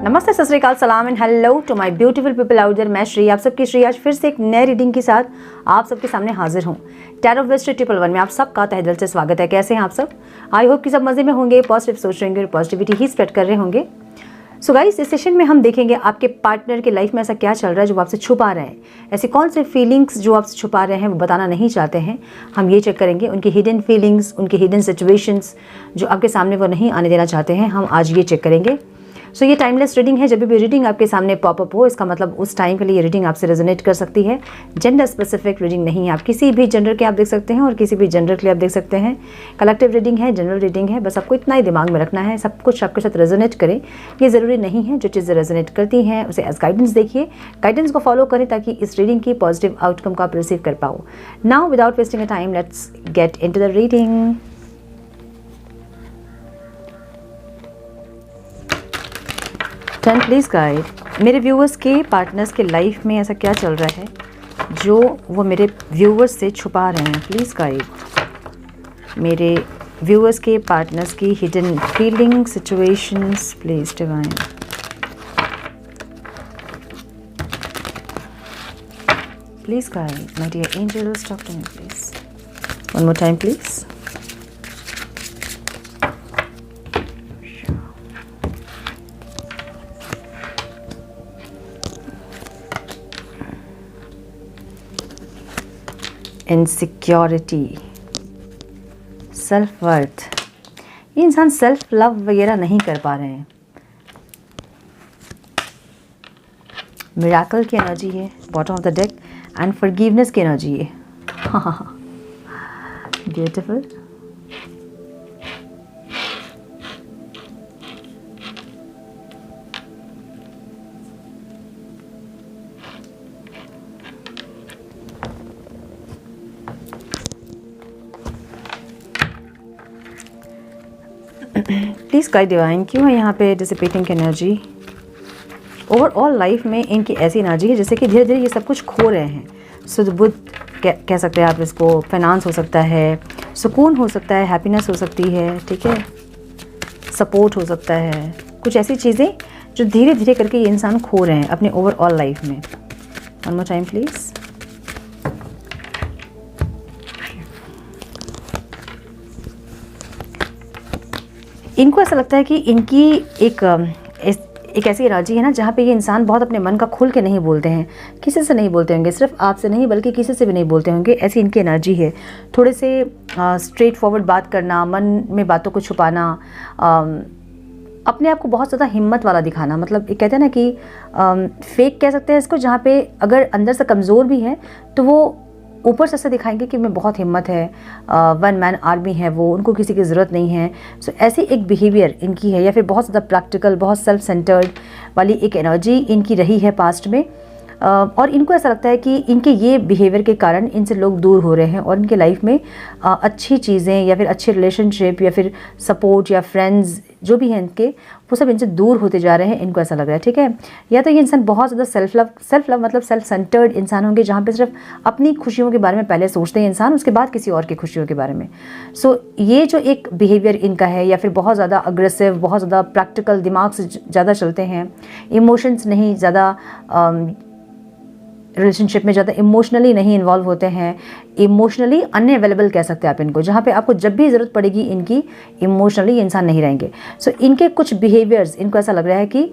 नमस्ते, सत श्री अकाल, सलाम and hello to my beautiful people out there. मैं श्री, आप सबकी श्री आज फिर से एक नए रीडिंग के साथ आप सबके सामने हाजिर हूँ। टैरो वेस्ट 111 में आप सबका तहे दिल से स्वागत है। कैसे हैं आप सब? आई होप कि सब मज़े में होंगे, पॉजिटिव सोच रहे होंगे और पॉजिटिविटी ही स्प्रेड कर रहे होंगे। सो गाइस, इस सेशन में हम देखेंगे आपके पार्टनर के लाइफ में ऐसा क्या चल रहा है जो आपसे छुपा रहे हैं। ऐसी कौन से फीलिंग्स जो आपसे छुपा रहे हैं वो बताना नहीं चाहते हैं, हम ये चेक करेंगे। उनकी हिडन फीलिंग्स, उनकी हिडन सिचुएशंस जो आपके सामने वो नहीं आने देना चाहते हैं, हम आज ये चेक करेंगे। सो ये टाइमलेस रीडिंग है। जब भी रीडिंग आपके सामने पॉपअप हो, इसका मतलब उस टाइम के लिए ये रीडिंग आपसे रेजोनेट कर सकती है। जेंडर स्पेसिफिक रीडिंग नहीं है, आप किसी भी जेंडर के आप देख सकते हैं और किसी भी जेंडर के लिए आप देख सकते हैं। कलेक्टिव रीडिंग है, जनरल रीडिंग है। बस आपको इतना ही दिमाग में रखना है, सब कुछ आपके साथ रेजोनेट करे ये ज़रूरी नहीं है। जो चीज़ें रेजोनेट करती हैं उसे एज गाइडेंस देखिए, गाइडेंस को फॉलो करें ताकि इस रीडिंग की पॉजिटिव आउटकम को आप रिसीव कर पाओ। Now without wasting a time, let's get into the reading. Turn please guide. मेरे व्यूअर्स के पार्टनर्स के लाइफ में ऐसा क्या चल रहा है जो वो मेरे व्यूअर्स से छुपा रहे हैं? प्लीज़ गाइड मेरे व्यूअर्स के पार्टनर्स की hidden feeling situations, please divine. Please guide my dear angels, talk to me please. One more time please. Insecurity, self worth. ये इंसान सेल्फ लव वगैरह नहीं कर पा रहे हैं। मिरेकल की एनर्जी है bottom of the deck and forgiveness की एनर्जी है। ब्यूटीफुल। प्लीज़ गाइड डिवाइन, क्यों है यहाँ पे डिसिपेटिंग की एनर्जी? ओवरऑल लाइफ में इनकी ऐसी एनर्जी है जैसे कि धीरे धीरे ये सब कुछ खो रहे हैं। शुद्ध बुद्ध कह सकते हैं आप इसको। फाइनेंस हो सकता है, सुकून हो सकता है, हैप्पीनेस हो सकती है, ठीक है, सपोर्ट हो सकता है। कुछ ऐसी चीज़ें जो धीरे धीरे करके ये इंसान खो रहे हैं अपने ओवरऑल लाइफ में। One more time please. इनको ऐसा लगता है कि इनकी एक ऐसी एनर्जी है ना जहाँ पे ये इंसान बहुत अपने मन का खुल के नहीं बोलते हैं, किसी से नहीं बोलते होंगे, सिर्फ आपसे नहीं बल्कि किसी से भी नहीं बोलते होंगे। ऐसी इनकी एनर्जी है। थोड़े से स्ट्रेट फॉरवर्ड बात करना, मन में बातों को छुपाना, अपने आप को बहुत ज़्यादा हिम्मत वाला दिखाना। मतलब ये कहते हैं ना कि फेक कह सकते हैं इसको, जहाँ पे अगर अंदर से कमज़ोर भी है तो वो ऊपर से ऐसे दिखाएंगे कि मैं बहुत हिम्मत है, वन मैन आर्मी है वो, उनको किसी की ज़रूरत नहीं है। सो ऐसी एक बिहेवियर इनकी है, या फिर बहुत ज़्यादा प्रैक्टिकल, बहुत सेल्फ सेंटर्ड वाली एक एनर्जी इनकी रही है पास्ट में। और इनको ऐसा लगता है कि इनके ये बिहेवियर के कारण इनसे लोग दूर हो रहे हैं और इनके लाइफ में अच्छी चीज़ें या फिर अच्छे रिलेशनशिप या फिर सपोर्ट या फ्रेंड्स जो भी हैं इनके, वो सब इनसे दूर होते जा रहे हैं। इनको ऐसा लग रहा है, ठीक है। या तो ये इंसान बहुत ज़्यादा सेल्फ लव मतलब सेल्फ सेंटर्ड इंसान होंगे, जहाँ पे सिर्फ अपनी खुशियों के बारे में पहले सोचते हैं इंसान, उसके बाद किसी और की खुशियों के बारे में। सो ये जो एक बिहेवियर इनका है, या फिर बहुत ज़्यादा अग्रेसिव, बहुत ज़्यादा प्रैक्टिकल, दिमाग से ज़्यादा चलते हैं, इमोशंस नहीं ज़्यादा, रिलेशनशिप में ज़्यादा इमोशनली नहीं इन्वॉल्व होते हैं, इमोशनली अनअवेलेबल कह सकते हैं आप इनको, जहाँ पे आपको जब भी ज़रूरत पड़ेगी इनकी इमोशनली इंसान नहीं रहेंगे। सो इनके कुछ बिहेवियर्स, इनको ऐसा लग रहा है कि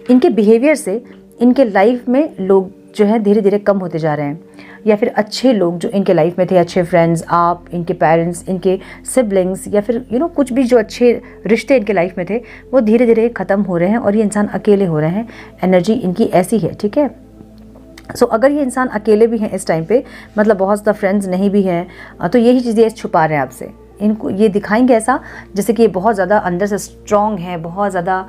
इनके बिहेवियर से इनके लाइफ में लोग जो है धीरे धीरे कम होते जा रहे हैं, या फिर अच्छे लोग जो इनके लाइफ में थे, अच्छे फ्रेंड्स, आप, इनके पेरेंट्स, इनके सिबलिंग्स, या फिर कुछ भी जो अच्छे रिश्ते इनके लाइफ में थे वो धीरे धीरे ख़त्म हो रहे हैं और ये इंसान अकेले हो रहे हैं। एनर्जी इनकी ऐसी है, ठीक है। सो अगर ये इंसान अकेले भी हैं इस टाइम पे, मतलब बहुत ज़्यादा फ्रेंड्स नहीं भी हैं, तो यही चीज़ें छुपा रहे हैं आपसे। इनको ये दिखाएंगे ऐसा जैसे कि ये बहुत ज़्यादा अंदर से स्ट्रॉन्ग है, बहुत ज़्यादा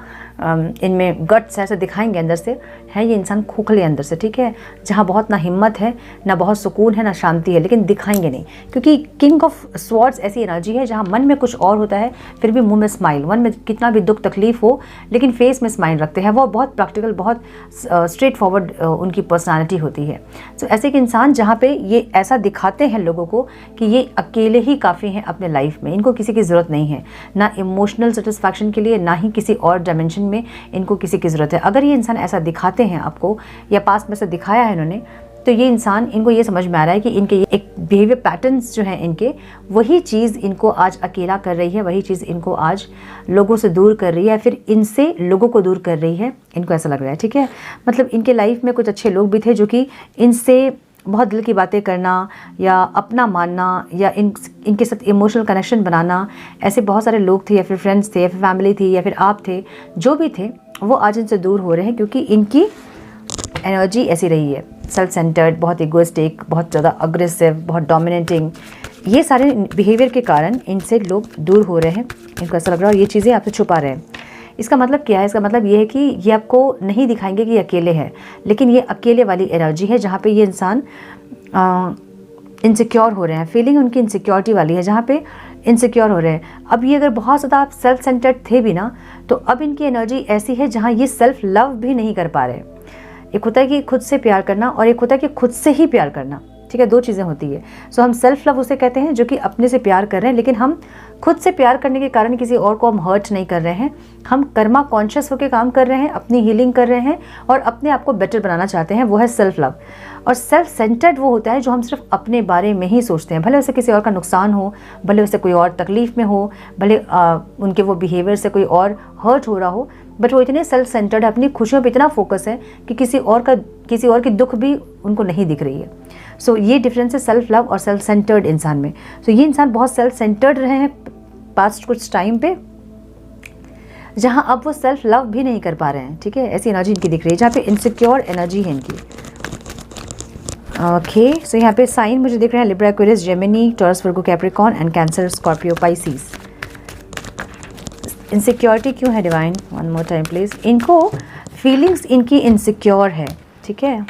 इनमें गट्स ऐसे दिखाएंगे अंदर से, है ये इंसान खोखले अंदर से, ठीक है, जहाँ बहुत ना हिम्मत है, ना बहुत सुकून है, ना शांति है, लेकिन दिखाएंगे नहीं, क्योंकि किंग ऑफ स्वॉर्ड्स ऐसी एनर्जी है जहाँ मन में कुछ और होता है फिर भी मुंह में स्माइल, मन में कितना भी दुख तकलीफ हो लेकिन फेस में स्माइल रखते हैं। वो बहुत प्रैक्टिकल, बहुत स्ट्रेट फॉरवर्ड उनकी पर्सनैलिटी होती है। सो ऐसे एक इंसान जहाँ पे ये ऐसा दिखाते हैं लोगों को कि ये अकेले ही काफ़ी हैं अपने लाइफ में, इनको किसी की ज़रूरत नहीं है, ना इमोशनल सेटिस्फैक्शन के लिए, ना ही किसी और डायमेंशन में इनको किसी की ज़रूरत है। अगर ये इंसान ऐसा दिखाते हैं आपको या पास्ट में से दिखाया है इन्होंने, तो ये इंसान, इनको ये समझ में आ रहा है कि इनके ये एक बिहेवियर पैटर्न्स जो हैं इनके, वही चीज़ इनको आज अकेला कर रही है, वही चीज़ इनको आज लोगों से दूर कर रही है, फिर इनसे लोगों को दूर कर रही है, इनको ऐसा लग रहा है। ठीक है, मतलब इनके लाइफ में कुछ अच्छे लोग भी थे जो कि इनसे बहुत दिल की बातें करना या अपना मानना या इनके साथ इमोशनल कनेक्शन बनाना, ऐसे बहुत सारे लोग थे, या फिर फ्रेंड्स थे, या फिर फैमिली थी, या फिर आप थे, जो भी थे वो आज इनसे दूर हो रहे हैं, क्योंकि इनकी एनर्जी ऐसी रही है, सेल्फ सेंटर्ड, बहुत इगोइस्टिक, बहुत ज़्यादा अग्रेसिव, बहुत डोमिनेटिंग। ये सारे बिहेवियर के कारण इनसे लोग दूर हो रहे हैं, इनको ऐसा लग रहा है, और ये चीज़ें आपसे छुपा रहे हैं। इसका मतलब क्या है? इसका मतलब ये है कि ये आपको नहीं दिखाएंगे कि ये अकेले हैं, लेकिन ये अकेले वाली एनर्जी है जहाँ पे ये इंसान इनसिक्योर हो रहे हैं। फीलिंग उनकी इनसिक्योरिटी वाली है, जहाँ पे इनसिक्योर हो रहे हैं। अब ये अगर बहुत ज़्यादा आप सेल्फ सेंटर्ड थे भी ना, तो अब इनकी एनर्जी ऐसी है जहाँ ये सेल्फ लव भी नहीं कर पा रहे। एक होता है कि खुद से प्यार करना, और एक होता है कि खुद से ही प्यार करना। ठीक है, दो चीज़ें होती है। सो हम सेल्फ लव उसे कहते हैं जो कि अपने से प्यार कर रहे हैं, लेकिन हम खुद से प्यार करने के कारण किसी और को हम हर्ट नहीं कर रहे हैं। हम कर्मा कॉन्शियस होकर काम कर रहे हैं, अपनी हीलिंग कर रहे हैं और अपने आप को बेटर बनाना चाहते हैं, वो है सेल्फ लव। और सेल्फ सेंटर्ड वो होता है जो हम सिर्फ अपने बारे में ही सोचते हैं, भले उसे किसी और का नुकसान हो, भले उसे कोई और तकलीफ में हो, भले उनके वो बिहेवियर से कोई और हर्ट हो रहा हो, बट वो इतने सेल्फ सेंटर्ड है, अपनी खुशियों पे इतना फोकस है कि किसी और की दुख भी उनको नहीं दिख रही है। सो ये डिफरेंस है सेल्फ लव और सेल्फ सेंटर्ड इंसान में। सो ये इंसान बहुत सेल्फ सेंटर्ड रहे हैं पास्ट कुछ टाइम पे, जहाँ अब वो सेल्फ लव भी नहीं कर पा रहे हैं। ठीक है, ऐसी एनर्जी इनकी दिख रही है, जहाँ पे इनसिक्योर एनर्जी है इनकी। ओके, सो यहाँ पे साइन मुझे दिख रहे हैं Libra, Aquarius, Gemini, taurus, Virgo, Capricorn and cancer, Scorpio, Pisces. Insecurity क्यों है divine? One more time please. इनको फीलिंग्स इनकी इनसिक्योर है। ठीक है,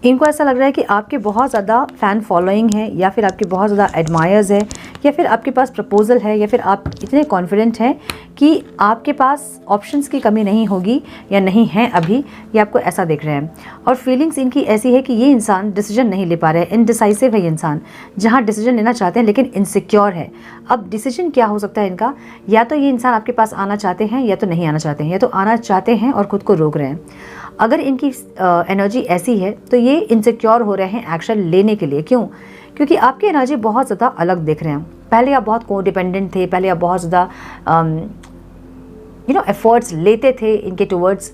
इनको ऐसा लग रहा है कि आपके बहुत ज़्यादा फ़ैन फॉलोइंग है, या फिर आपके बहुत ज़्यादा एडमायर्स है, या फिर आपके पास प्रपोजल है, या फिर आप इतने कॉन्फिडेंट हैं कि आपके पास ऑप्शंस की कमी नहीं होगी या नहीं है अभी, ये आपको ऐसा देख रहे हैं। और फीलिंग्स इनकी ऐसी है कि ये इंसान डिसीजन नहीं ले पा रहे हैं, इनडिसाइसिव है ये इंसान, जहाँ डिसीजन लेना चाहते हैं लेकिन इनसिक्योर है। अब डिसीजन क्या हो सकता है इनका? या तो ये इंसान आपके पास आना चाहते हैं या तो नहीं आना चाहते हैं, या तो आना चाहते हैं और खुद को रोक रहे हैं। अगर इनकी एनर्जी ऐसी है तो ये इनसिक्योर हो रहे हैं एक्शन लेने के लिए। क्यों? क्योंकि आपकी एनर्जी बहुत ज़्यादा अलग दिख रहे हैं। पहले आप बहुत कोडिपेंडेंट थे, पहले आप बहुत ज़्यादा एफर्ट्स लेते थे इनके टुवर्ड्स।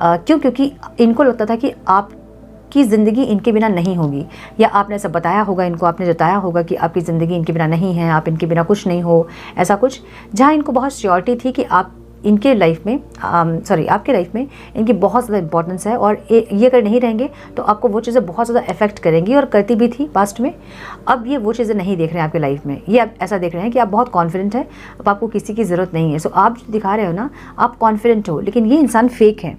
क्यों? क्योंकि इनको लगता था कि आपकी ज़िंदगी इनके बिना नहीं होगी, या आपने ऐसा बताया होगा इनको, आपने जताया होगा कि आपकी ज़िंदगी इनके बिना नहीं है, आप इनके बिना कुछ नहीं हो, ऐसा कुछ। जहाँ इनको बहुत श्योरिटी थी कि आप इनके लाइफ में आपके लाइफ में इनकी बहुत ज़्यादा इंपॉर्टेंस है, और ये अगर नहीं रहेंगे तो आपको वो चीज़ें बहुत ज़्यादा इफेक्ट करेंगी, और करती भी थी पास्ट में। अब ये वो चीज़ें नहीं देख रहे हैं आपके लाइफ में। ये आप ऐसा देख रहे हैं कि आप बहुत कॉन्फिडेंट है, अब आपको किसी की ज़रूरत नहीं है। सो आप जो दिखा रहे हो ना, आप कॉन्फिडेंट हो, लेकिन ये इंसान फेक है।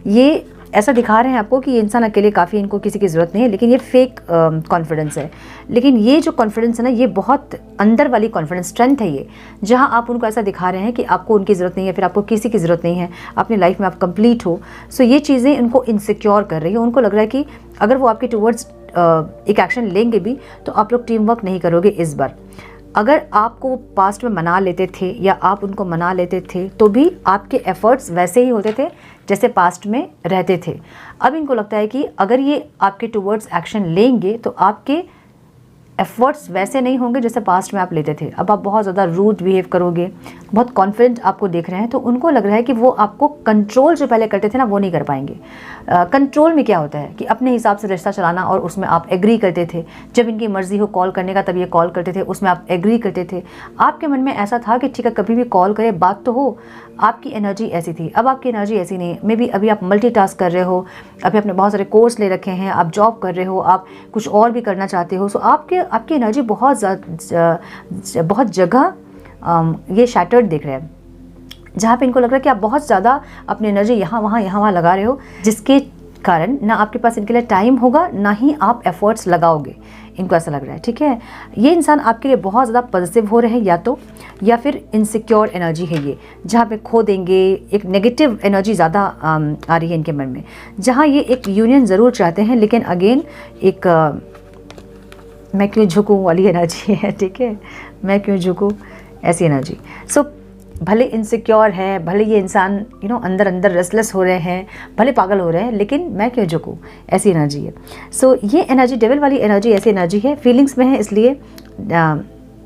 ये ऐसा दिखा रहे हैं आपको कि ये इंसान अकेले काफ़ी, इनको किसी की ज़रूरत नहीं है, लेकिन ये फेक कॉन्फिडेंस है। लेकिन ये जो कॉन्फिडेंस है ना, ये बहुत अंदर वाली कॉन्फिडेंस, स्ट्रेंथ है ये, जहाँ आप उनको ऐसा दिखा रहे हैं कि आपको उनकी ज़रूरत नहीं है, फिर आपको किसी की ज़रूरत नहीं है, अपनी लाइफ में आप कंप्लीट हो। सो ये चीज़ें उनको इनसिक्योर कर रही है। उनको लग रहा है कि अगर वो आपके टुवर्ड्स एक एक्शन लेंगे भी तो आप लोग टीम वर्क नहीं करोगे इस बार। अगर आपको पास्ट में मना लेते थे या आप उनको मना लेते थे तो भी आपके एफर्ट्स वैसे ही होते थे जैसे पास्ट में रहते थे। अब इनको लगता है कि अगर ये आपके टुवर्ड्स एक्शन लेंगे तो आपके एफर्ट्स वैसे नहीं होंगे जैसे पास्ट में आप लेते थे। अब आप बहुत ज़्यादा रूड बिहेव करोगे, बहुत कॉन्फिडेंट आपको देख रहे हैं, तो उनको लग रहा है कि वो आपको कंट्रोल जो पहले करते थे ना, वो नहीं कर पाएंगे। कंट्रोल में क्या होता है कि अपने हिसाब से रिश्ता चलाना, और उसमें आप एग्री करते थे। जब इनकी मर्जी हो कॉल करने का तब ये कॉल करते थे, उसमें आप एग्री करते थे। आपके मन में ऐसा था कि ठीक है, कभी भी कॉल करे, बात तो हो। आपकी एनर्जी ऐसी थी। अब आपकी एनर्जी ऐसी नहीं है। मे बी अभी आप मल्टीटास्क कर रहे हो, अभी आपने बहुत सारे कोर्स ले रखे हैं, आप जॉब कर रहे हो, आप कुछ और भी करना चाहते हो। सो आपकी एनर्जी बहुत जगह ये शैटर्ड दिख रहा है, जहाँ पे इनको लग रहा है कि आप बहुत ज़्यादा अपनी एनर्जी यहाँ वहाँ लगा रहे हो, जिसके कारण ना आपके पास इनके लिए टाइम होगा, ना ही आप एफर्ट्स लगाओगे। इनको ऐसा लग रहा है। ठीक है, ये इंसान आपके लिए बहुत ज़्यादा पॉजिटिव हो रहे हैं, या फिर इनसिक्योर एनर्जी है ये, जहाँ पे खो देंगे। एक नेगेटिव एनर्जी ज़्यादा आ रही है इनके मन में, जहाँ ये एक यूनियन ज़रूर चाहते हैं, लेकिन अगेन एक मैं क्यों झुकूँ वाली एनर्जी है। ठीक है, मैं क्यों झुकूँ, ऐसी एनर्जी। सो भले इनसिक्योर है, भले ये इंसान अंदर अंदर रेस्टलेस हो रहे हैं, भले पागल हो रहे हैं, लेकिन मैं क्यों झुकूँ, ऐसी एनर्जी है। सो ये एनर्जी, डेविल वाली एनर्जी ऐसी एनर्जी है, फीलिंग्स में है, इसलिए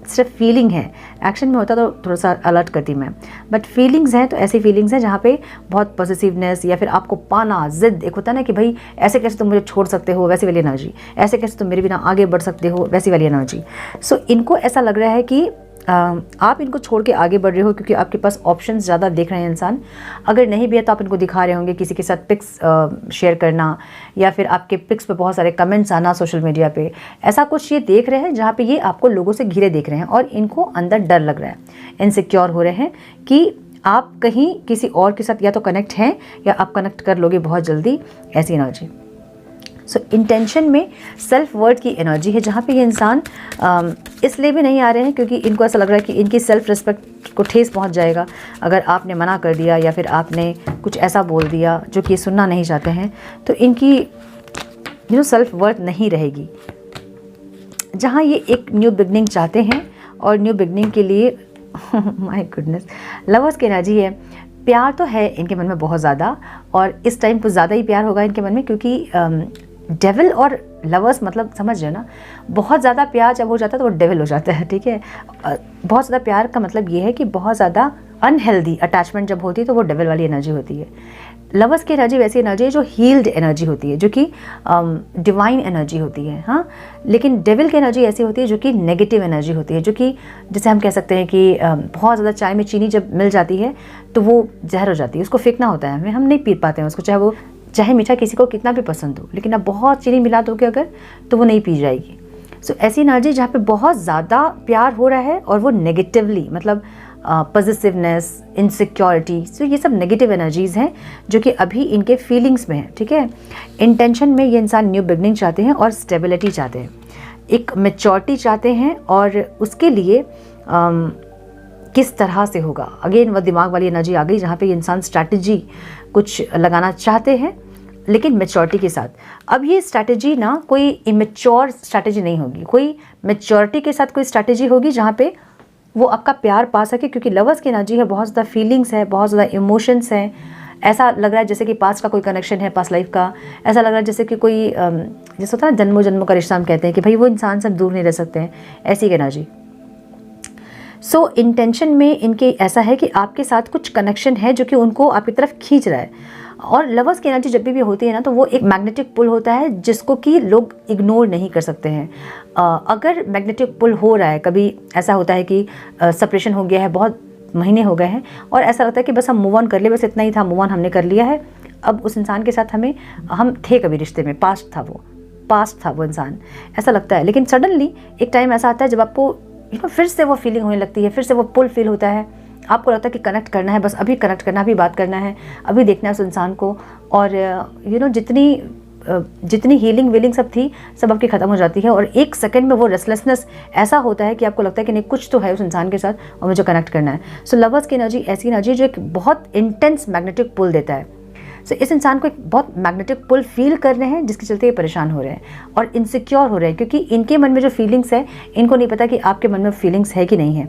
सिर्फ फीलिंग है, एक्शन में होता तो थोड़ा सा अलर्ट करती मैं, बट फीलिंग्स हैं तो ऐसी फीलिंग्स हैं जहाँ पे बहुत पॉजिटिवनेस या फिर आपको पाना, जिद, एक होता है ना कि भाई ऐसे कैसे तुम मुझे छोड़ सकते हो, वैसी वाली एनर्जी, ऐसे कैसे तुम मेरे बिना आगे बढ़ सकते हो, वैसी वाली एनर्जी। सो इनको ऐसा लग रहा है कि आप इनको छोड़ के आगे बढ़ रहे हो क्योंकि आपके पास ऑप्शंस ज़्यादा देख रहे हैं इंसान। अगर नहीं भी है तो आप इनको दिखा रहे होंगे, किसी के साथ पिक्स शेयर करना या फिर आपके पिक्स पे बहुत सारे कमेंट्स आना सोशल मीडिया पे, ऐसा कुछ ये देख रहे हैं जहाँ पे ये आपको लोगों से घिरे देख रहे हैं और इनको अंदर डर लग रहा है, इनसिक्योर हो रहे हैं कि आप कहीं किसी और के साथ या तो कनेक्ट हैं या आप कनेक्ट कर लोगे बहुत जल्दी, ऐसी एनर्जी। सो इंटेंशन में सेल्फ वर्थ की एनर्जी है, जहाँ पे ये इंसान इसलिए भी नहीं आ रहे हैं क्योंकि इनको ऐसा लग रहा है कि इनकी सेल्फ रिस्पेक्ट को ठेस पहुँच जाएगा अगर आपने मना कर दिया या फिर आपने कुछ ऐसा बोल दिया जो कि ये सुनना नहीं चाहते हैं, तो इनकी सेल्फ वर्थ नहीं रहेगी। जहाँ ये एक न्यू बिगनिंग चाहते हैं और न्यू बिगनिंग के लिए माय गुडनेस, लवर्स की एनर्जी है। प्यार तो है इनके मन में बहुत ज़्यादा, और इस टाइम कुछ ज़्यादा ही प्यार होगा इनके मन में, क्योंकि डेविल और लवर्स मतलब समझ रहे हो ना, बहुत ज़्यादा प्यार जब हो जाता है तो वो डेविल हो जाता है, ठीक है। बहुत ज़्यादा प्यार का मतलब ये है कि बहुत ज़्यादा अनहेल्दी अटैचमेंट जब होती है तो वो डेविल वाली एनर्जी होती है। लवर्स की एनर्जी वैसी एनर्जी है जो हील्ड एनर्जी होती है, जो कि डिवाइन एनर्जी होती है, हाँ। लेकिन डेविल की एनर्जी ऐसी होती है जो कि नेगेटिव एनर्जी होती है, जो कि जैसे हम कह सकते हैं कि बहुत ज़्यादा चाय में चीनी जब मिल जाती है तो वो जहर हो जाती है, उसको फेंकना होता है, हम नहीं पी पाते हैं उसको, चाहे मीठा किसी को कितना भी पसंद हो, लेकिन अब बहुत चीनी मिला दोगे अगर तो वो नहीं पी जाएगी। सो ऐसी एनर्जी जहाँ पे बहुत ज़्यादा प्यार हो रहा है और वो नेगेटिवली, मतलब पॉजिटिवनेस, इनसिक्योरिटी, सो ये सब नेगेटिव एनर्जीज़ हैं जो कि अभी इनके फीलिंग्स में है, ठीक है। इंटेंशन में ये इंसान न्यू बिगनिंग चाहते हैं और स्टेबिलिटी चाहते हैं, एक मैच्योरिटी चाहते हैं, और उसके लिए किस तरह से होगा, अगेन वो दिमाग वाली एनर्जी आ गई जहाँ पे इंसान स्ट्रैटेजी कुछ लगाना चाहते हैं लेकिन मैच्योरिटी के साथ। अब ये स्ट्रैटेजी ना कोई इमेच्योर स्ट्रैटेजी नहीं होगी, कोई मैच्योरिटी के साथ कोई स्ट्रैटेजी होगी जहाँ पे वो आपका प्यार पा सके, क्योंकि लवर्स की एनर्जी है, बहुत ज़्यादा फीलिंग्स है, बहुत ज़्यादा इमोशंस हैं। ऐसा लग रहा है जैसे कि पास्ट का कोई कनेक्शन है, पास्ट लाइफ का। ऐसा लग रहा है जैसे कि कोई जैसे होता है ना जन्मों जन्मों का रिश्ता, हम कहते हैं कि भाई वो इंसान से हम दूर नहीं रह सकते हैं, ऐसी एक एनर्जी। सो इंटेंशन में इनके ऐसा है कि आपके साथ कुछ कनेक्शन है जो कि उनको आपकी तरफ खींच रहा है। और लवर्स की एनर्जी जब भी होती है ना, तो वो एक मैग्नेटिक पुल होता है जिसको कि लोग इग्नोर नहीं कर सकते हैं। अगर मैग्नेटिक पुल हो रहा है, कभी ऐसा होता है कि सेपरेशन हो गया है, बहुत महीने हो गए हैं और ऐसा लगता है कि बस हम मूव ऑन कर लिए, बस इतना ही था, मूव ऑन हमने कर लिया है। अब उस इंसान के साथ हम थे कभी रिश्ते में, पास्ट था वो इंसान, ऐसा लगता है। लेकिन सडनली एक टाइम ऐसा आता है जब आपको फिर से वो फीलिंग होने लगती है, फिर से वो पुल फील होता है, आपको लगता है कि कनेक्ट करना है, बस अभी कनेक्ट करना, अभी बात करना है, अभी देखना है उस इंसान को। और जितनी हीलिंग वीलिंग सब थी, सब आपकी ख़त्म हो जाती है और एक सेकंड में वो रेस्टलेसनेस ऐसा होता है कि आपको लगता है कि नहीं, कुछ तो है उस इंसान के साथ और मुझे कनेक्ट करना है। सो लवर्स की एनर्जी ऐसी एनर्जी जो एक बहुत इंटेंस मैग्नेटिक पुल देता है। सो इस इंसान को एक बहुत मैग्नेटिक पुल फील कर रहे हैं, जिसके चलते ये परेशान हो रहे हैं और इनसिक्योर हो रहे हैं, क्योंकि इनके मन में जो फीलिंग्स है, इनको नहीं पता कि आपके मन में फीलिंग्स है कि नहीं है।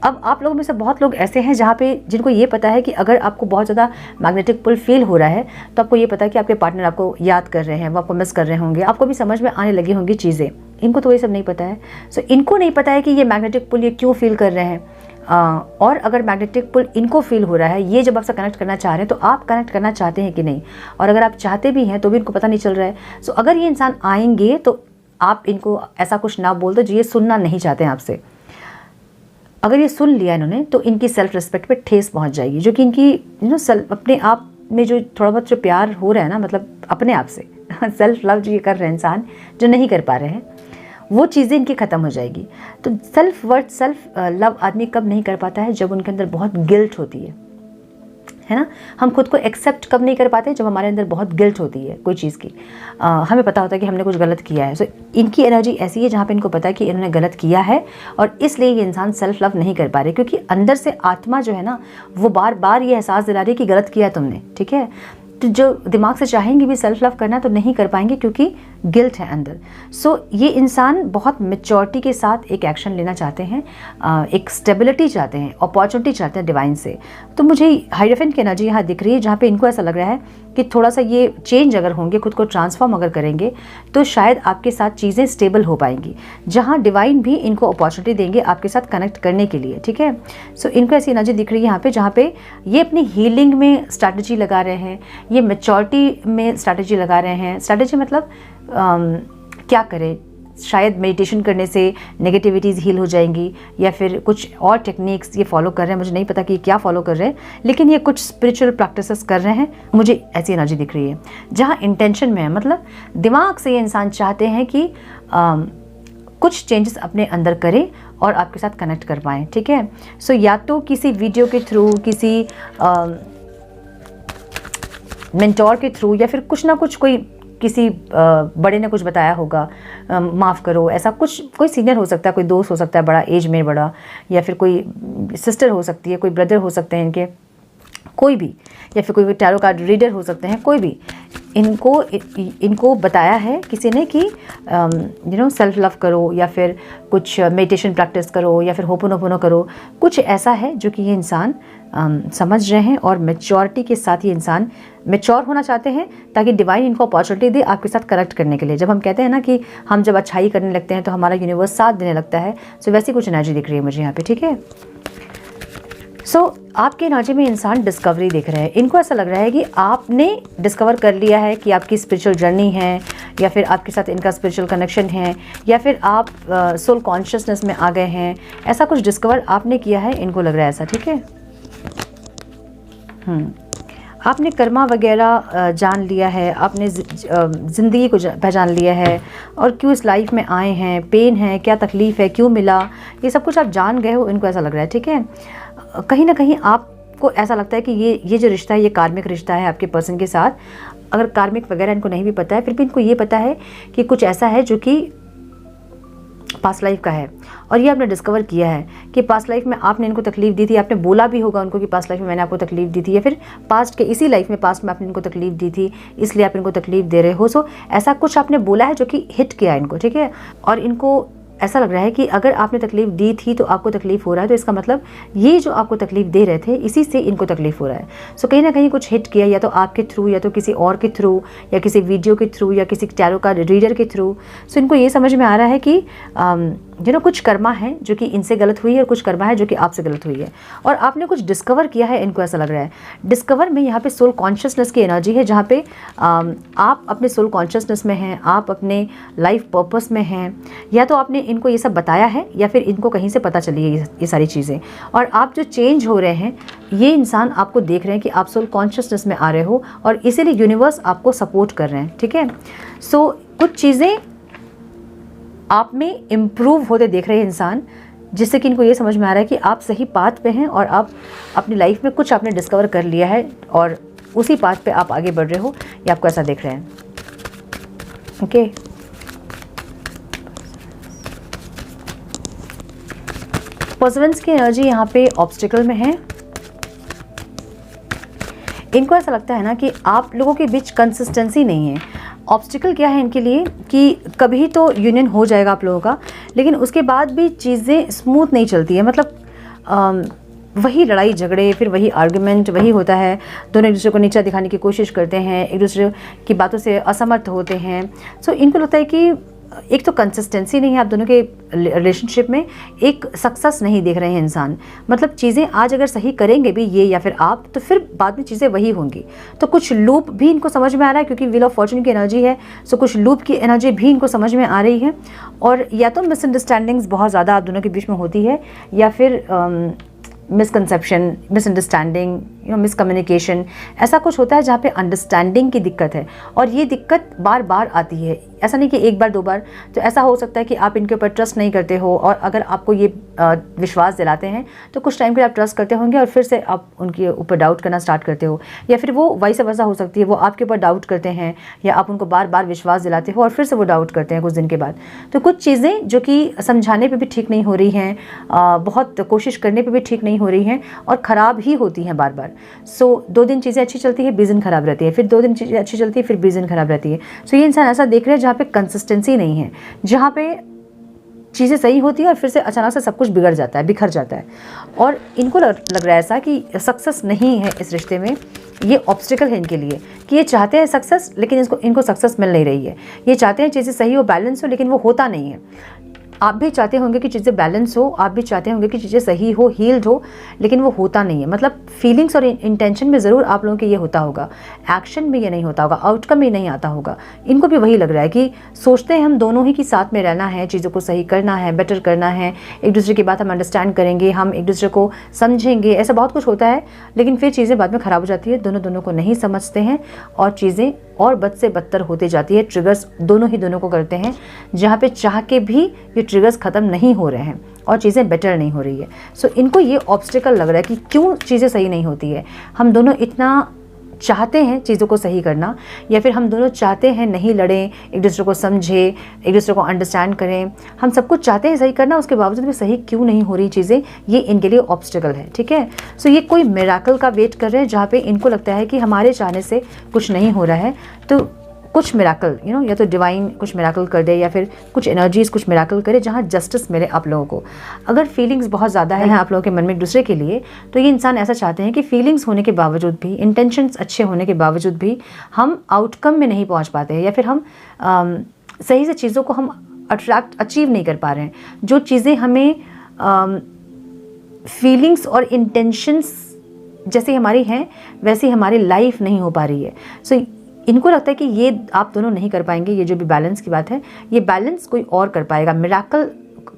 अब आप लोगों में से बहुत लोग ऐसे हैं जहाँ पे जिनको ये पता है कि अगर आपको बहुत ज़्यादा मैग्नेटिक पुल फील हो रहा है तो आपको ये पता है कि आपके पार्टनर आपको याद कर रहे हैं, वो आपको मिस कर रहे होंगे, आपको भी समझ में आने लगी होंगी चीज़ें। इनको तो ये सब नहीं पता है। सो इनको नहीं पता है कि ये मैग्नेटिक पुल ये क्यों फील कर रहे हैं। और अगर मैग्नेटिक पुल इनको फील हो रहा है, ये जब आपसे कनेक्ट करना चाह रहे हैं, तो आप कनेक्ट करना चाहते हैं कि नहीं, और अगर आप चाहते भी हैं तो भी इनको पता नहीं चल रहा है। सो अगर ये इंसान आएंगे तो आप इनको ऐसा कुछ ना बोल दो जो ये सुनना नहीं चाहते हैं आपसे। अगर ये सुन लिया इन्होंने तो इनकी सेल्फ रिस्पेक्ट पे ठेस पहुंच जाएगी, जो कि इनकी अपने आप में जो थोड़ा बहुत जो प्यार हो रहा है ना, मतलब अपने आप से सेल्फ लव जो ये कर रहे हैं इंसान, जो नहीं कर पा रहे हैं, वो चीज़ें इनकी ख़त्म हो जाएगी। तो सेल्फ वर्थ, सेल्फ लव आदमी कब नहीं कर पाता है? जब उनके अंदर बहुत गिल्ट होती है ना। हम खुद को एक्सेप्ट कब नहीं कर पाते? जब हमारे अंदर बहुत गिल्ट होती है कोई चीज़ की। हमें पता होता है कि हमने कुछ गलत किया है। सो इनकी एनर्जी ऐसी है जहाँ पे इनको पता है कि इन्होंने गलत किया है और इसलिए ये इंसान सेल्फ लव नहीं कर पा रहे, क्योंकि अंदर से आत्मा जो है ना, वो बार बार ये एहसास दिला रही है कि गलत किया तुमने, ठीक है। तो जो दिमाग से चाहेंगे भी सेल्फ लव करना तो नहीं कर पाएंगे, क्योंकि गिल्ट है अंदर। सो ये इंसान बहुत मेच्योरिटी के साथ एक एक्शन लेना चाहते हैं, एक स्टेबिलिटी चाहते हैं, अपॉर्चुनिटी चाहते हैं डिवाइन से। तो मुझे हाइरोफेंट की एनर्जी यहाँ दिख रही है, जहाँ पे इनको ऐसा लग रहा है कि थोड़ा सा ये चेंज अगर होंगे, खुद को ट्रांसफॉर्म अगर करेंगे, तो शायद आपके साथ चीज़ें स्टेबल हो पाएंगी, जहाँ डिवाइन भी इनको अपॉर्चुनिटी देंगे आपके साथ कनेक्ट करने के लिए। ठीक है, सो इनको ऐसी एनर्जी दिख रही है यहाँ पे, जहाँ पे ये अपनी हीलिंग में स्ट्रैटेजी लगा रहे हैं, ये मैच्योरिटी में स्ट्रैटेजी लगा रहे हैं। स्ट्रैटेजी मतलब क्या करें, शायद मेडिटेशन करने से नेगेटिविटीज़ हील हो जाएंगी, या फिर कुछ और टेक्निक्स ये फॉलो कर रहे हैं, मुझे नहीं पता कि क्या फॉलो कर रहे हैं, लेकिन ये कुछ स्पिरिचुअल प्रैक्टिसेस कर रहे हैं, मुझे ऐसी एनर्जी दिख रही है। जहाँ इंटेंशन में है, मतलब दिमाग से ये इंसान चाहते हैं कि कुछ चेंजेस अपने अंदर करें और आपके साथ कनेक्ट कर पाएँ। ठीक है, सो या तो किसी वीडियो के थ्रू, किसी मेंटोर के थ्रू, या फिर कुछ ना कुछ कोई किसी बड़े ने कुछ बताया होगा, माफ़ करो, ऐसा कुछ, कोई सीनियर हो सकता है, कोई दोस्त हो सकता है बड़ा, एज में बड़ा, या फिर कोई सिस्टर हो सकती है, कोई ब्रदर हो सकते हैं इनके, कोई भी, या फिर कोई टैरो कार्ड रीडर हो सकते हैं, कोई भी इनको बताया है किसी ने कि सेल्फ लव करो, या फिर कुछ मेडिटेशन प्रैक्टिस करो, या फिर होपोनोपोनो करो। कुछ ऐसा है जो कि ये इंसान समझ रहे हैं, और मैच्योरिटी के साथ ये इंसान मैच्योर होना चाहते हैं, ताकि डिवाइन इनको अपॉर्चुनिटी दे आपके साथ कनेक्ट करने के लिए। जब हम कहते हैं ना कि हम जब अच्छाई करने लगते हैं तो हमारा यूनिवर्स साथ देने लगता है, सो वैसी कुछ एनर्जी दिख रही है मुझे यहाँ पे। ठीक है, सो आपकी एनर्जी में इंसान डिस्कवरी देख रहे हैं। इनको ऐसा लग रहा है कि आपने डिस्कवर कर लिया है कि आपकी स्पिरिचुअल जर्नी है, या फिर आपके साथ इनका स्पिरिचुअल कनेक्शन है, या फिर आप सोल कॉन्शियसनेस में आ गए हैं। ऐसा कुछ डिस्कवर आपने किया है, इनको लग रहा है ऐसा। ठीक है, आपने कर्मा वगैरह जान लिया है, आपने ज़िंदगी को पहचान लिया है, और क्यों इस लाइफ में आए हैं, पेन है, क्या तकलीफ़ है, क्यों मिला, ये सब कुछ आप जान गए हो, इनको ऐसा लग रहा है। ठीक है, कहीं ना कहीं आपको ऐसा लगता है कि ये जो रिश्ता है, ये कार्मिक रिश्ता है आपके पर्सन के साथ। अगर कार्मिक वगैरह इनको नहीं भी पता है, फिर भी इनको ये पता है कि कुछ ऐसा है जो कि पास्ट लाइफ का है, और ये आपने डिस्कवर किया है कि पास्ट लाइफ में आपने इनको तकलीफ़ दी थी। आपने बोला भी होगा उनको कि पास्ट लाइफ में मैंने आपको तकलीफ़ दी थी, या फिर पास्ट के इसी लाइफ में, पास्ट में आपने इनको तकलीफ़ दी थी, इसलिए आप इनको तकलीफ़ दे रहे हो। सो ऐसा कुछ आपने बोला है जो कि हिट किया इनको। ठीक है, और इनको ऐसा लग रहा है कि अगर आपने तकलीफ़ दी थी तो आपको तकलीफ़ हो रहा है, तो इसका मतलब ये जो आपको तकलीफ़ दे रहे थे, इसी से इनको तकलीफ़ हो रहा है। सो कहीं ना कहीं कुछ हिट किया, या तो आपके थ्रू, या तो किसी और के थ्रू, या किसी वीडियो के थ्रू, या किसी टैरो कार्ड रीडर के थ्रू। सो इनको ये समझ में आ रहा है कि कुछ कर्मा है जो कि इनसे गलत हुई है, और कुछ कर्मा है जो कि आपसे गलत हुई है, और आपने कुछ डिस्कवर किया है, इनको ऐसा लग रहा है। डिस्कवर में यहाँ पे सोल कॉन्शियसनेस की एनर्जी है, जहाँ पे आप अपने सोल कॉन्शियसनेस में हैं, आप अपने लाइफ पर्पस में हैं, या तो आपने इनको ये सब बताया है, या फिर इनको कहीं से पता चली है ये सारी चीज़ें। और आप जो चेंज हो रहे हैं, ये इंसान आपको देख रहे हैं कि आप सोल कॉन्शियसनेस में आ रहे हो, और इसीलिए यूनिवर्स आपको सपोर्ट कर रहे हैं। ठीक है, सो कुछ चीज़ें आप में इम्प्रूव होते देख रहे हैं इंसान, जिससे कि इनको ये समझ में आ रहा है कि आप सही पाथ पे हैं, और आप अपनी लाइफ में कुछ आपने डिस्कवर कर लिया है, और उसी पाथ पे आप आगे बढ़ रहे हो, ये आपको ऐसा देख रहे हैं। ओके, पर्सिवेरेंस की एनर्जी यहाँ पे ऑब्स्टिकल में है। इनको ऐसा लगता है ना कि आप लोगों के बीच कंसिस्टेंसी नहीं है। ऑब्स्टिकल क्या है इनके लिए कि कभी तो यूनियन हो जाएगा आप लोगों का, लेकिन उसके बाद भी चीज़ें स्मूथ नहीं चलती है। मतलब वही लड़ाई झगड़े, फिर वही आर्गुमेंट, वही होता है। दोनों एक दूसरे को नीचा दिखाने की कोशिश करते हैं, एक दूसरे की बातों से असमर्थ होते हैं। सो इनको लगता है कि एक तो कंसिस्टेंसी नहीं है आप दोनों के रिलेशनशिप में, एक सक्सेस नहीं देख रहे हैं इंसान। मतलब चीज़ें आज अगर सही करेंगे भी ये या फिर आप, तो फिर बाद में चीज़ें वही होंगी। तो कुछ लूप भी इनको समझ में आ रहा है, क्योंकि व्हील ऑफ फॉर्चून की एनर्जी है, सो कुछ लूप की एनर्जी भी इनको समझ में आ रही है। और या तो मिसअंडरस्टैंडिंग्स बहुत ज़्यादा आप दोनों के बीच में होती है, या फिर मिसकंसेप्शन, मिसअंडरस्टैंडिंग, मिसकम्युनिकेशन, ऐसा कुछ होता है जहाँ पे अंडरस्टैंडिंग की दिक्कत है। और ये दिक्कत बार बार आती है, ऐसा नहीं कि एक बार दो बार। तो ऐसा हो सकता है कि आप इनके ऊपर ट्रस्ट नहीं करते हो, और अगर आपको ये विश्वास दिलाते हैं तो कुछ टाइम के लिए आप ट्रस्ट करते होंगे, और फिर से आप उनके ऊपर डाउट करना स्टार्ट करते हो। या फिर वो वाइस वर्सा हो सकती है, वो आपके ऊपर डाउट करते हैं, या आप उनको बार बार विश्वास दिलाते हो और फिर से वो डाउट करते हैं कुछ दिन के बाद। तो कुछ चीज़ें जो कि समझाने पर भी ठीक नहीं हो रही हैं, बहुत कोशिश करने पर भी ठीक नहीं हो रही हैं और ख़राब ही होती हैं बार बार। सो 2 दिन चीज़ें अच्छी चलती है, 20 दिन ख़राब रहती है, फिर 2 दिन चीज़ें अच्छी चलती है, फिर 20 दिन ख़राब रहती है। सो ये इंसान ऐसा देख रहे हैं जहाँ पे कंसिस्टेंसी नहीं है, जहाँ पे चीज़ें सही होती है और फिर से अचानक से सब कुछ बिगड़ जाता है, बिखर जाता है। और इनको लग रहा है ऐसा कि सक्सेस नहीं है इस रिश्ते में, ये ऑब्स्टिकल है इनके लिए, कि ये चाहते हैं सक्सेस लेकिन इनको सक्सेस मिल नहीं रही है। ये चाहते हैं चीज़ें सही हो, बैलेंस हो, लेकिन वो होता नहीं है। आप भी चाहते होंगे कि चीज़ें बैलेंस हो, आप भी चाहते होंगे कि चीज़ें सही हो, हील्ड हो, लेकिन वो होता नहीं है। मतलब फीलिंग्स और इंटेंशन में ज़रूर आप लोगों के ये होता होगा, एक्शन में ये नहीं होता होगा, आउटकम में नहीं आता होगा। इनको भी वही लग रहा है कि सोचते हैं हम दोनों ही कि साथ में रहना है, चीज़ों को सही करना है, बेटर करना है, एक दूसरे की बात हम अंडरस्टैंड करेंगे, हम एक दूसरे को समझेंगे, ऐसा बहुत कुछ होता है। लेकिन फिर चीज़ें बाद में ख़राब हो जाती है, दोनों को नहीं समझते हैं और चीज़ें और बद से बदतर होती जाती है। ट्रिगर्स दोनों को करते हैं, जहाँ पे चाह के भी ये ट्रिगर्स ख़त्म नहीं हो रहे हैं और चीज़ें बेटर नहीं हो रही है। सो इनको ये ऑब्स्टिकल लग रहा है कि क्यों चीज़ें सही नहीं होती है। हम दोनों इतना चाहते हैं चीज़ों को सही करना, या फिर हम दोनों चाहते हैं नहीं लड़ें, एक दूसरे को समझें, एक दूसरे को अंडरस्टैंड करें, हम सब कुछ चाहते हैं सही करना, उसके बावजूद भी सही क्यों नहीं हो रही चीज़ें, ये इनके लिए ऑब्स्टिकल है। ठीक है, सो ये कोई मिराकल का वेट कर रहे हैं, जहाँ पे इनको लगता है कि हमारे चाहने से कुछ नहीं हो रहा है, तो कुछ मिराकल या तो डिवाइन कुछ मिराकल कर दे, या फिर कुछ एनर्जीज़ कुछ मिराकल करे जहाँ जस्टिस मिले आप लोगों को। अगर फीलिंग्स बहुत ज़्यादा है आप लोगों के मन में एक दूसरे के लिए, तो ये इंसान ऐसा चाहते हैं कि फीलिंग्स होने के बावजूद भी, इंटेंशंस अच्छे होने के बावजूद भी हम आउटकम में नहीं पहुँच पाते हैं, या फिर हम सही से चीज़ों को हम अचीव नहीं कर पा रहे हैं। जो चीज़ें हमें फीलिंग्स और इंटेंशंस जैसी हमारी हैं वैसी हमारी लाइफ नहीं हो पा रही है। सो इनको लगता है कि ये आप दोनों नहीं कर पाएंगे। ये जो भी बैलेंस की बात है, ये बैलेंस कोई और कर पाएगा, मिराकल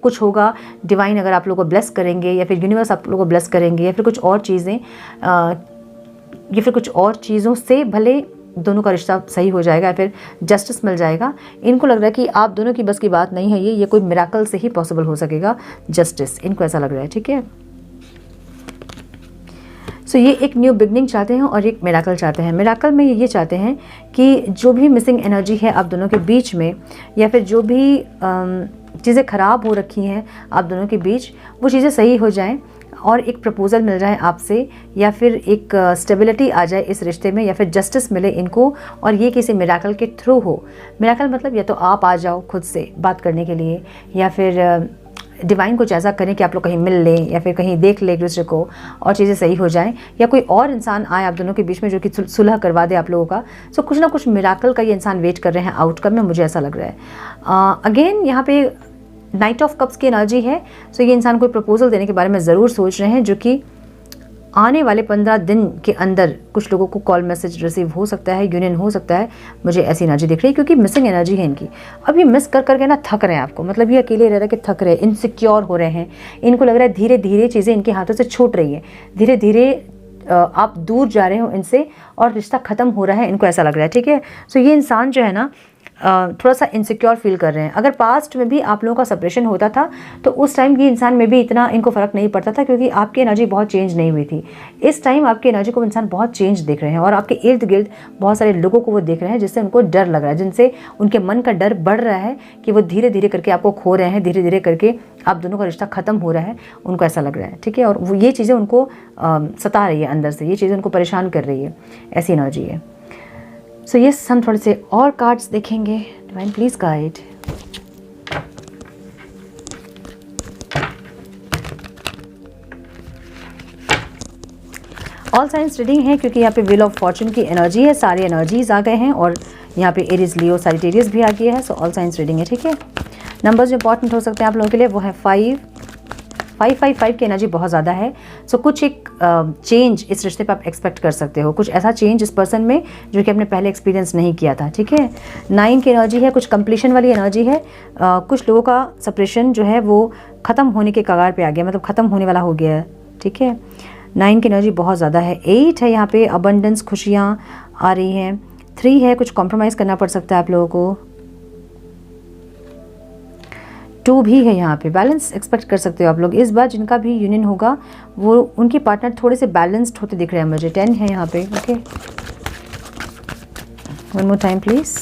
कुछ होगा, डिवाइन अगर आप लोगों को ब्लेस करेंगे, या फिर यूनिवर्स आप लोगों को ब्लेस करेंगे, या फिर कुछ और चीज़ें, या फिर कुछ और चीज़ों से भले दोनों का रिश्ता सही हो जाएगा, या फिर जस्टिस मिल जाएगा। इनको लग रहा है कि आप दोनों की बस की बात नहीं है, ये कोई मिराकल से ही पॉसिबल हो सकेगा जस्टिस, इनको ऐसा लग रहा है। ठीक है, सो ये एक न्यू बिगनिंग चाहते हैं और एक मिराकल चाहते हैं। मिराकल में ये चाहते हैं कि जो भी मिसिंग एनर्जी है आप दोनों के बीच में, या फिर जो भी चीज़ें ख़राब हो रखी हैं आप दोनों के बीच, वो चीज़ें सही हो जाएं और एक प्रपोज़ल मिल जाए आपसे, या फिर एक स्टेबिलिटी आ जाए इस रिश्ते में, या फिर जस्टिस मिले इनको, और ये किसी मिराकल के थ्रू हो। मिराकल मतलब या तो आप आ जाओ खुद से बात करने के लिए, या फिर डिवाइन कुछ ऐसा करें कि आप लोग कहीं मिल लें, या फिर कहीं देख लें एक दूसरे को और चीज़ें सही हो जाएं, या कोई और इंसान आए आप दोनों के बीच में जो कि सुलह करवा दे आप लोगों का। सो कुछ ना कुछ मिराकल का ये इंसान वेट कर रहे हैं आउटकम में, मुझे ऐसा लग रहा है। अगेन यहाँ पे नाइट ऑफ कप्स की एनर्जी है। सो ये इंसान कोई प्रपोजल देने के बारे में ज़रूर सोच रहे हैं, जो कि आने वाले 15 दिन के अंदर कुछ लोगों को कॉल मैसेज रिसीव हो सकता है, यूनियन हो सकता है। मुझे ऐसी एनर्जी दिख रही है, क्योंकि मिसिंग एनर्जी है इनकी। अब ये मिस कर करके ना थक रहे हैं आपको, मतलब ये अकेले रह रहे कि थक रहे हैं, इनसिक्योर हो रहे हैं। इनको लग रहा है धीरे धीरे चीज़ें इनके हाथों से छूट रही है, धीरे धीरे आप दूर जा रहे हो इनसे और रिश्ता ख़त्म हो रहा है, इनको ऐसा लग रहा है। ठीक है, सो ये इंसान जो है ना थोड़ा सा इनसिक्योर फील कर रहे हैं। अगर पास्ट में भी आप लोगों का सेपरेशन होता था तो उस टाइम ये इंसान में भी इतना इनको फ़र्क नहीं पड़ता था, क्योंकि आपकी एनर्जी बहुत चेंज नहीं हुई थी। इस टाइम आपकी एनर्जी को इंसान बहुत चेंज देख रहे हैं, और आपके इर्द गिर्द बहुत सारे लोगों को वो देख रहे हैं जिससे उनको डर लग रहा है, जिनसे उनके मन का डर बढ़ रहा है कि वो धीरे धीरे करके आपको खो रहे हैं, धीरे धीरे करके आप दोनों का रिश्ता ख़त्म हो रहा है, उनको ऐसा लग रहा है। ठीक है, और वो ये चीज़ें उनको सता रही है अंदर से, ये चीज़ें उनको परेशान कर रही है, ऐसी एनर्जी है। सो यस, हम थोड़े से और कार्ड्स देखेंगे। Divine please guide. All science reading है, क्योंकि यहाँ पे व्हील ऑफ फॉर्चून की एनर्जी है, सारी एनर्जीज आ गए हैं, और यहाँ पे एरीज, लियो, सैजिटेरियस भी आ गया है। सो ऑल साइंस रीडिंग है। ठीक है, नंबर्स जो इंपॉर्टेंट हो सकते हैं आप लोगों के लिए वो है 5 की एनर्जी बहुत ज़्यादा है। सो कुछ एक चेंज इस रिश्ते पे आप एक्सपेक्ट कर सकते हो, कुछ ऐसा चेंज इस पर्सन में जो कि आपने पहले एक्सपीरियंस नहीं किया था। ठीक है, 9 की एनर्जी है, कुछ कंप्लीशन वाली एनर्जी है। कुछ लोगों का सेपरेशन जो है वो ख़त्म होने के कगार पे आ गया, मतलब ख़त्म होने वाला हो गया है। ठीक है, 9 की एनर्जी बहुत ज़्यादा है। 8 है, यहाँ पे अबंडेंस, खुशियाँ आ रही हैं। 3 है, कुछ कॉम्प्रोमाइज़ करना पड़ सकता है आप लोगों को। 2 भी है, यहाँ पे बैलेंस एक्सपेक्ट कर सकते हो आप लोग। इस बार जिनका भी यूनियन होगा वो उनके पार्टनर थोड़े से बैलेंस्ड होते दिख रहे हैं मुझे। 10 है यहाँ पे। Okay, one more time please.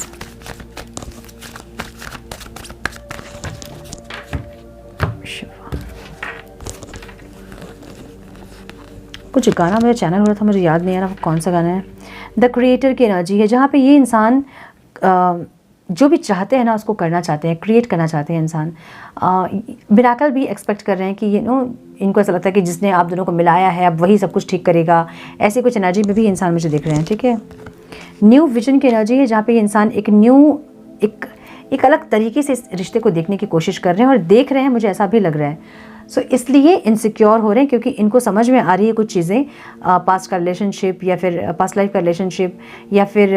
कुछ गाना मेरा चैनल हो रहा था, मुझे याद नहीं आ रहा कौन सा गाना है। द क्रिएटर की एनर्जी है, जहाँ पे ये इंसान जो भी चाहते हैं ना उसको करना चाहते हैं, क्रिएट करना चाहते हैं इंसान। मिराकल भी एक्सपेक्ट कर रहे हैं कि इनको ऐसा लगता है कि जिसने आप दोनों को मिलाया है अब वही सब कुछ ठीक करेगा, ऐसी कुछ एनर्जी में भी इंसान मुझे दिख रहे हैं। ठीक है, न्यू विजन की एनर्जी है, जहाँ पे ये इंसान एक अलग तरीके से इस रिश्ते को देखने की कोशिश कर रहे हैं और देख रहे हैं, मुझे ऐसा भी लग रहा है। सो इसलिए इनसिक्योर हो रहे हैं क्योंकि इनको समझ में आ रही है कुछ चीज़ें, पास्ट का रिलेशनशिप या फिर पास्ट लाइफ का रिलेशनशिप, या फिर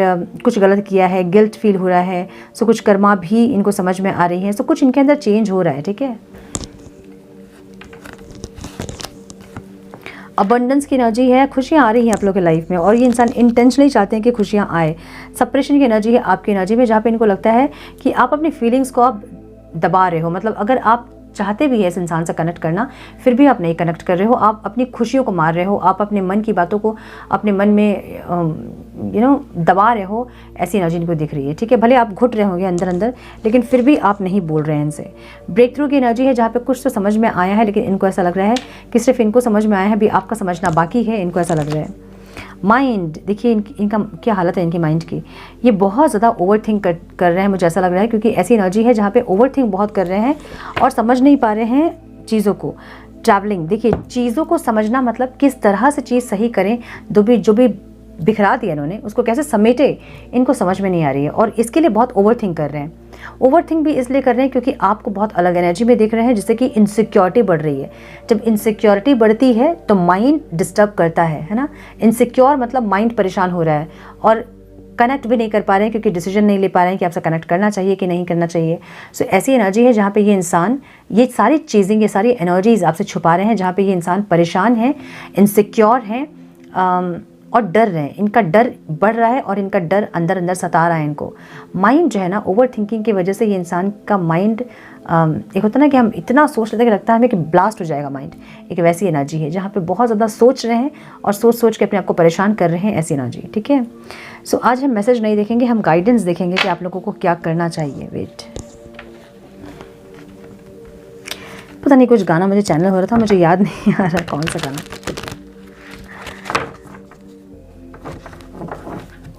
कुछ गलत किया है, गिल्ट फील हो रहा है। सो कुछ कर्मा भी इनको समझ में आ रही है। सो कुछ इनके अंदर चेंज हो रहा है। ठीक है, अबंडेंस की एनर्जी है, खुशियाँ आ रही हैं आप लोगों के लाइफ में और ये इंसान इंटेंशनली चाहते हैं कि खुशियाँ आए। सप्रेशन की एनर्जी है आपकी एनर्जी में, जहाँ पे इनको लगता है कि आप अपनी फीलिंग्स को आप दबा रहे हो। मतलब अगर आप चाहते भी है इस इंसान से कनेक्ट करना, फिर भी आप नहीं कनेक्ट कर रहे हो, आप अपनी खुशियों को मार रहे हो, आप अपने मन की बातों को अपने मन में दबा रहे हो। ऐसी एनर्जी इनको दिख रही है। ठीक है, भले आप घुट रहे होंगे अंदर अंदर, लेकिन फिर भी आप नहीं बोल रहे हैं इनसे। ब्रेक थ्रू की एनर्जी है, जहाँ पे कुछ तो समझ में आया है, लेकिन इनको ऐसा लग रहा है कि सिर्फ इनको समझ में आया है, अभी आपका समझना बाकी है, इनको ऐसा लग रहा है। माइंड देखिए इनका क्या हालत है इनकी माइंड की, ये बहुत ज़्यादा ओवर थिंक कर रहे हैं, मुझे ऐसा लग रहा है, क्योंकि ऐसी एनर्जी है जहाँ पे ओवर थिंक बहुत कर रहे हैं और समझ नहीं पा रहे हैं चीज़ों को। ट्रैवलिंग देखिए, चीज़ों को समझना मतलब किस तरह से चीज़ सही करें, जो भी बिखरा दिया इन्होंने उसको कैसे समेटे, इनको समझ में नहीं आ रही है और इसके लिए बहुत ओवर थिंक कर रहे हैं। ओवर थिंक भी इसलिए कर रहे हैं क्योंकि आपको बहुत अलग एनर्जी में देख रहे हैं, जिससे कि इनसिक्योरिटी बढ़ रही है। जब इनसिक्योरिटी बढ़ती है तो माइंड डिस्टर्ब करता है ना। इनसिक्योर मतलब माइंड परेशान हो रहा है और कनेक्ट भी नहीं कर पा रहे हैं, क्योंकि डिसीजन नहीं ले पा रहे हैं कि आपसे कनेक्ट करना चाहिए कि नहीं करना चाहिए। सो ऐसी एनर्जी है जहाँ पे ये इंसान ये सारी चीज़ें, ये सारी एनर्जीज आपसे छुपा रहे हैं, जहाँ पे ये इंसान परेशान है, इनसिक्योर है और डर रहे हैं। इनका डर बढ़ रहा है और इनका डर अंदर अंदर सता रहा है इनको। माइंड जो है ना, ओवर थिंकिंग की वजह से ये इंसान का माइंड, एक होता है ना कि हम इतना सोच लेते हैं कि लगता है हमें कि ब्लास्ट हो जाएगा माइंड, एक वैसी एनर्जी है जहाँ पे बहुत ज़्यादा सोच रहे हैं और सोच के अपने आप को परेशान कर रहे हैं, ऐसी एनर्जी। ठीक है, सो आज हम मैसेज नहीं देखेंगे, हम गाइडेंस देखेंगे कि आप लोगों को क्या करना चाहिए। वेट, पता नहीं कुछ गाना मुझे चैनल हो रहा था, मुझे याद नहीं आ रहा कौन सा गाना।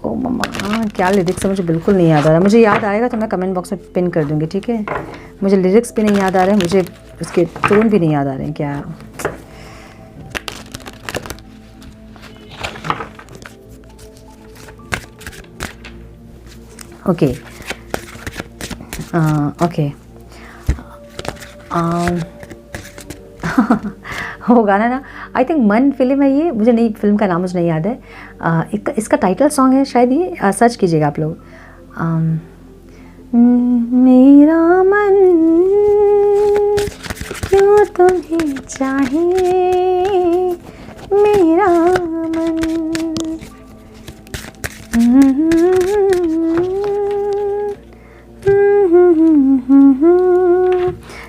ओ मम्मा, क्या लिरिक्स है मुझे बिल्कुल नहीं याद आ रहा। मुझे याद आएगा तो मैं कमेंट बॉक्स में पिन कर दूंगी। ठीक है, मुझे लिरिक्स भी नहीं याद आ रहे हैं, मुझे उसके टोन भी नहीं याद आ रहे हैं क्या। ओके ओके, वो गाना ना, आई थिंक मन फिल्म है ये, मुझे नहीं, फिल्म का नाम मुझे नहीं याद है। इसका टाइटल सॉन्ग है शायद, ये सर्च कीजिएगा आप लोग। मेरा मन क्यों तुम्हें चाहे, मेरा मन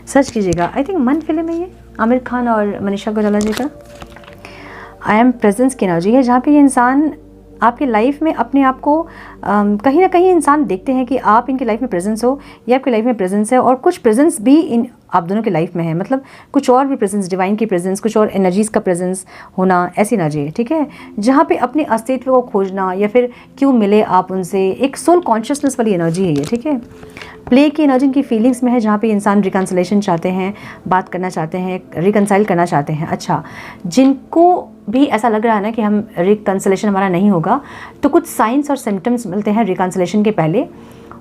सर्च कीजिएगा। आई थिंक मन फिल्म है ये, आमिर खान और मनीषा कोइराला जी का। आई एम प्रेजेंस की एनर्जी है, जहाँ पे ये इंसान आपकी लाइफ में अपने आप को कहीं ना कहीं इंसान देखते हैं कि आप इनकी लाइफ में प्रेजेंस हो, या आपकी लाइफ में प्रेजेंस है, और कुछ प्रेजेंस भी इन आप दोनों की लाइफ में है। मतलब कुछ और भी प्रेजेंस, डिवाइन की प्रेजेंस, कुछ और एनर्जीज़ का प्रेजेंस होना, ऐसी एनर्जी है। ठीक है, जहाँ पे अपने अस्तित्व को खोजना या फिर क्यों मिले आप उनसे, एक सोल कॉन्शियसनेस वाली एनर्जी है ये। ठीक है, प्ले की एनर्जी की फीलिंग्स में है, जहाँ पे इंसान रिकन्सिलेशन चाहते हैं, बात करना चाहते हैं, रिकन्साइल करना चाहते हैं। अच्छा, जिनको भी ऐसा लग रहा है ना कि हम रिकन्सिलेशन हमारा नहीं होगा, तो कुछ साइंस और सिम्टम्स मिलते हैं रिकन्सिलेशन के पहले।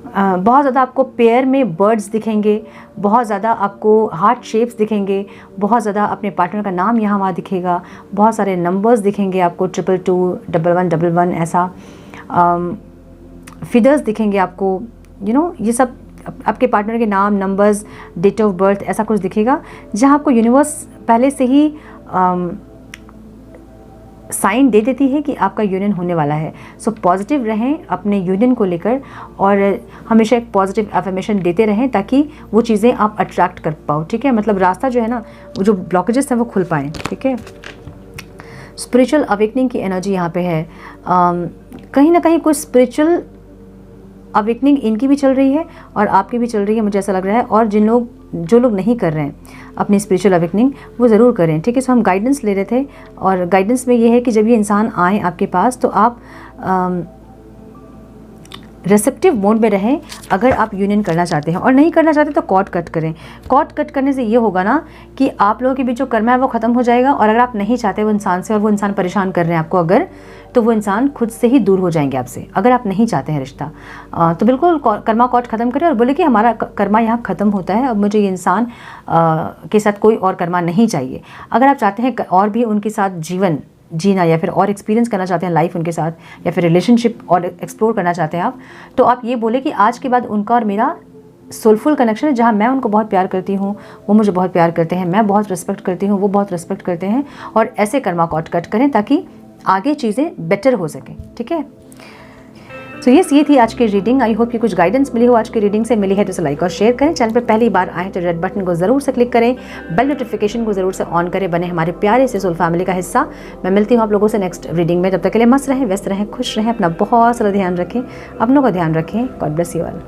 बहुत ज़्यादा आपको पेयर में बर्ड्स दिखेंगे, बहुत ज़्यादा आपको हार्ट शेप्स दिखेंगे, बहुत ज़्यादा अपने पार्टनर का नाम यहाँ वहाँ दिखेगा, बहुत सारे नंबर्स दिखेंगे आपको, 222, 1111 ऐसा, फिगर्स दिखेंगे आपको, ये सब आपके पार्टनर के नाम, नंबर्स, डेट ऑफ बर्थ, ऐसा कुछ दिखेगा, जहाँ आपको यूनिवर्स पहले से ही साइन दे देती है कि आपका यूनियन होने वाला है। सो पॉजिटिव रहें अपने यूनियन को लेकर और हमेशा एक पॉजिटिव अफर्मेशन देते रहें, ताकि वो चीज़ें आप अट्रैक्ट कर पाओ। ठीक है, मतलब रास्ता जो है ना, वो जो ब्लॉकेजेस हैं वो खुल पाएँ। ठीक है, स्पिरिचुअल अवेकनिंग की एनर्जी यहाँ पे है। कहीं ना कहीं कोई स्पिरिचुअल अवेकनिंग इनकी भी चल रही है और आपकी भी चल रही है, मुझे ऐसा लग रहा है। और जो लोग नहीं कर रहे हैं अपनी स्पिरिचुअल अवेकनिंग, वो ज़रूर करें, ठीक है। सो हम गाइडेंस ले रहे थे, और गाइडेंस में ये है कि जब ये इंसान आए आपके पास तो आप रिसेप्टिव मोड में रहें। अगर आप यूनियन करना चाहते हैं, और नहीं करना चाहते तो कॉर्ड कट करें। कॉर्ड कट करने से ये होगा ना कि आप लोगों के बीच जो कर्म है वो ख़त्म हो जाएगा, और अगर आप नहीं चाहते वो इंसान से, और वो इंसान परेशान कर रहे हैं आपको अगर, तो वो इंसान खुद से ही दूर हो जाएंगे आपसे। अगर आप नहीं चाहते हैं रिश्ता तो बिल्कुल कर्मा कॉर्ड ख़त्म करें और बोले कि हमारा कर्मा यहाँ ख़त्म होता है, अब मुझे ये इंसान के साथ कोई और कर्मा नहीं चाहिए। अगर आप चाहते हैं और भी उनके साथ जीवन जीना, या फिर और एक्सपीरियंस करना चाहते हैं लाइफ उनके साथ, या फिर रिलेशनशिप और एक्सप्लोर करना चाहते हैं आप, तो आप ये बोले कि आज के बाद उनका और मेरा सोलफुल कनेक्शन है, जहाँ मैं उनको बहुत प्यार करती हूँ, वो मुझे बहुत प्यार करते हैं, मैं बहुत रिस्पेक्ट करती हूँ, वो बहुत रिस्पेक्ट करते हैं, और ऐसे कर्मा कॉर्ड कट करें ताकि आगे चीज़ें बेटर हो सकें, ठीक है। तो ये थी आज की रीडिंग। आई होप कि कुछ गाइडेंस मिली हो आज की रीडिंग से। मिली है तो इसे लाइक और शेयर करें। चैनल पर पहली बार आए तो रेड बटन को ज़रूर से क्लिक करें, बेल नोटिफिकेशन को ज़रूर से ऑन करें, बने हमारे प्यारे से सोल फैमिली का हिस्सा। मैं मिलती हूँ आप लोगों से नेक्स्ट रीडिंग में। तब तक के लिए मस्त रहें, व्यस्त रहें, खुश रहें, अपना बहुत सारा ध्यान रखें, अपनों का ध्यान रखें। God bless you all.